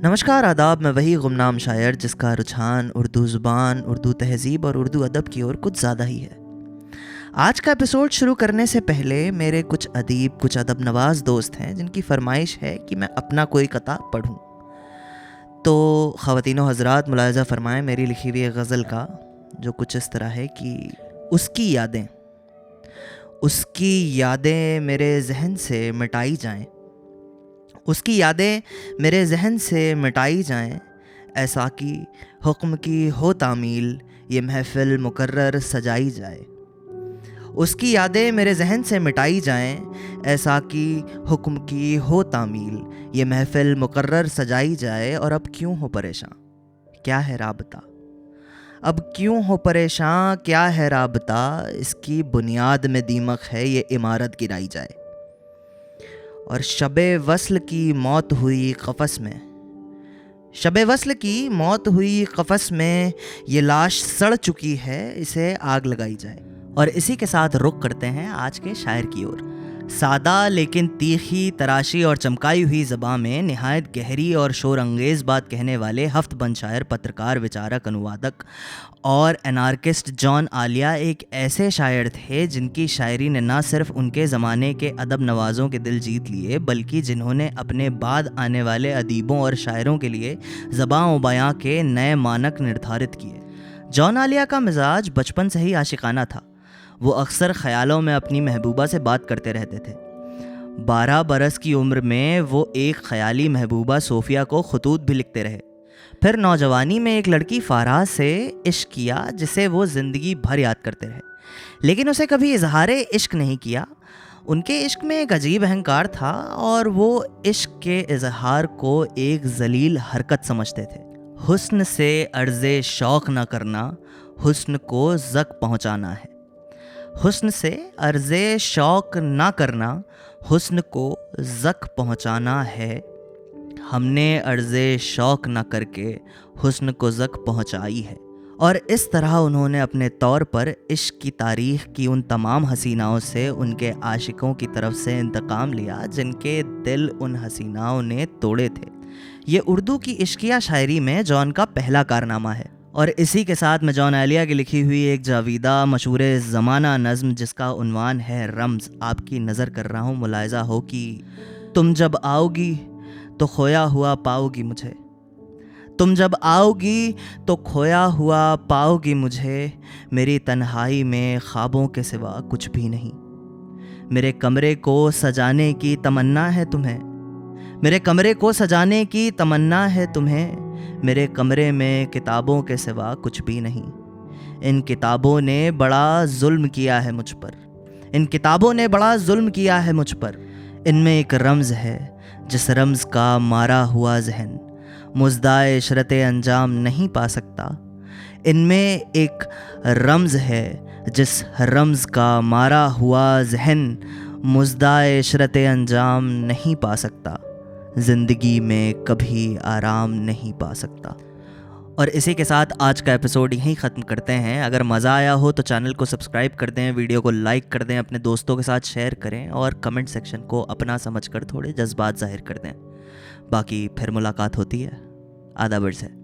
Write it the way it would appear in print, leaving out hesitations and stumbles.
नमस्कार आदाब। मैं वही गुमनाम शायर जिसका रुझान उर्दू ज़ुबान, उर्दू तहज़ीब और उर्दू अदब की ओर कुछ ज़्यादा ही है। आज का एपिसोड शुरू करने से पहले मेरे कुछ अदीब, कुछ अदब नवाज़ दोस्त हैं जिनकी फरमाइश है कि मैं अपना कोई कता पढ़ूं। तो ख़वातीनो हज़रात, मुलाहिज़ा फ़रमाएं मेरी लिखी हुई गज़ल का, जो कुछ इस तरह है कि उसकी यादें मेरे जहन से मिटाई जाएं, उसकी यादें मेरे जहन से मिटाई जाएं, ऐसा कि हुक्म की हो तामील ये महफ़िल मुकर्रर सजाई जाए। उसकी यादें मेरे जहन से मिटाई जाएं, ऐसा कि हुक्म की हो तामील ये महफ़िल मुकर्रर सजाई जाए। और अब क्यों हो परेशान, क्या है राबता, अब क्यों हो परेशान, क्या है राबता, इसकी बुनियाद में दीमक है ये इमारत गिराई जाए। और शबे वस्ल की मौत हुई कफ़स में, शबे वस्ल की मौत हुई कफ़स में, ये लाश सड़ चुकी है, इसे आग लगाई जाए। और इसी के साथ रुख करते हैं आज के शायर की ओर। सादा लेकिन तीखी, तराशी और चमकाई हुई ज़बान में निहायत गहरी और शोर अंगेज़ बात कहने वाले हफ्त बंद शायर, पत्रकार, विचारक, अनुवादक और एनार्किस्ट जॉन आलिया एक ऐसे शायर थे जिनकी शायरी ने न सिर्फ उनके ज़माने के अदब नवाज़ों के दिल जीत लिए, बल्कि जिन्होंने अपने बाद आने वाले अदीबों और शायरों के लिए ज़बान व बयां के नए मानक निर्धारित किए। जॉन आलिया का मिजाज बचपन से ही आशिकाना था। वो अक्सर ख्यालों में अपनी महबूबा से बात करते रहते थे। 12 बरस की उम्र में वो एक ख्याली महबूबा सोफिया को खतूत भी लिखते रहे। फिर नौजवानी में एक लड़की फाराज से इश्क किया, जिसे वो ज़िंदगी भर याद करते रहे, लेकिन उसे कभी इजहारे इश्क नहीं किया। उनके इश्क में एक अजीब अहंकार था और वो इश्क के इजहार को एक जलील हरकत समझते थे। हुस्न से अर्ज़े शौक़ न करना, हुस्न को ज़क पहुँचाना है। हुस्न से अर्ज़े शौक़ ना करना, हुस्न को ज़क पहुँचाना है। हमने अर्ज़े शौक़ ना करके हुस्न को ज़क पहुँचाई है। और इस तरह उन्होंने अपने तौर पर इश्क की तारीख़ की उन तमाम हसीनाओं से, उनके आशिकों की तरफ से इंतकाम लिया जिनके दिल उन हसीनाओं ने तोड़े थे। ये उर्दू की इश्किया शायरी में जॉन का पहला कारनामा है। और इसी के साथ मैं जॉन आलिया की लिखी हुई एक जावीदा मशहूर ज़माना नज़्म, जिसका उन्वान है रम्ज़, आपकी नज़र कर रहा हूँ। मुलाहिज़ा हो कि तुम जब आओगी तो खोया हुआ पाओगी मुझे, तुम जब आओगी तो खोया हुआ पाओगी मुझे, मेरी तन्हाई में ख्वाबों के सिवा कुछ भी नहीं। मेरे कमरे को सजाने की तमन्ना है तुम्हें, मेरे कमरे को सजाने की तमन्ना है तुम्हें, मेरे कमरे में किताबों के सिवा कुछ भी नहीं। इन किताबों ने बड़ा जुल्म किया है मुझ पर, इन किताबों ने बड़ा जुल्म किया है मुझ पर। इनमें एक रम्ज़ है जिस रम्ज़ का मारा हुआ जहन मुज़दाए इशरत अंजाम नहीं पा सकता। इनमें एक रम्ज़ है जिस रम्ज़ का मारा हुआ जहन मुज़दाए इशरत अंजाम नहीं पा सकता, ज़िंदगी में कभी आराम नहीं पा सकता। और इसी के साथ आज का एपिसोड यहीं ख़त्म करते हैं। अगर मज़ा आया हो तो चैनल को सब्सक्राइब कर दें, वीडियो को लाइक कर दें, अपने दोस्तों के साथ शेयर करें और कमेंट सेक्शन को अपना समझकर थोड़े जज्बात ज़ाहिर कर दें। बाकी फिर मुलाकात होती है। आदाब से।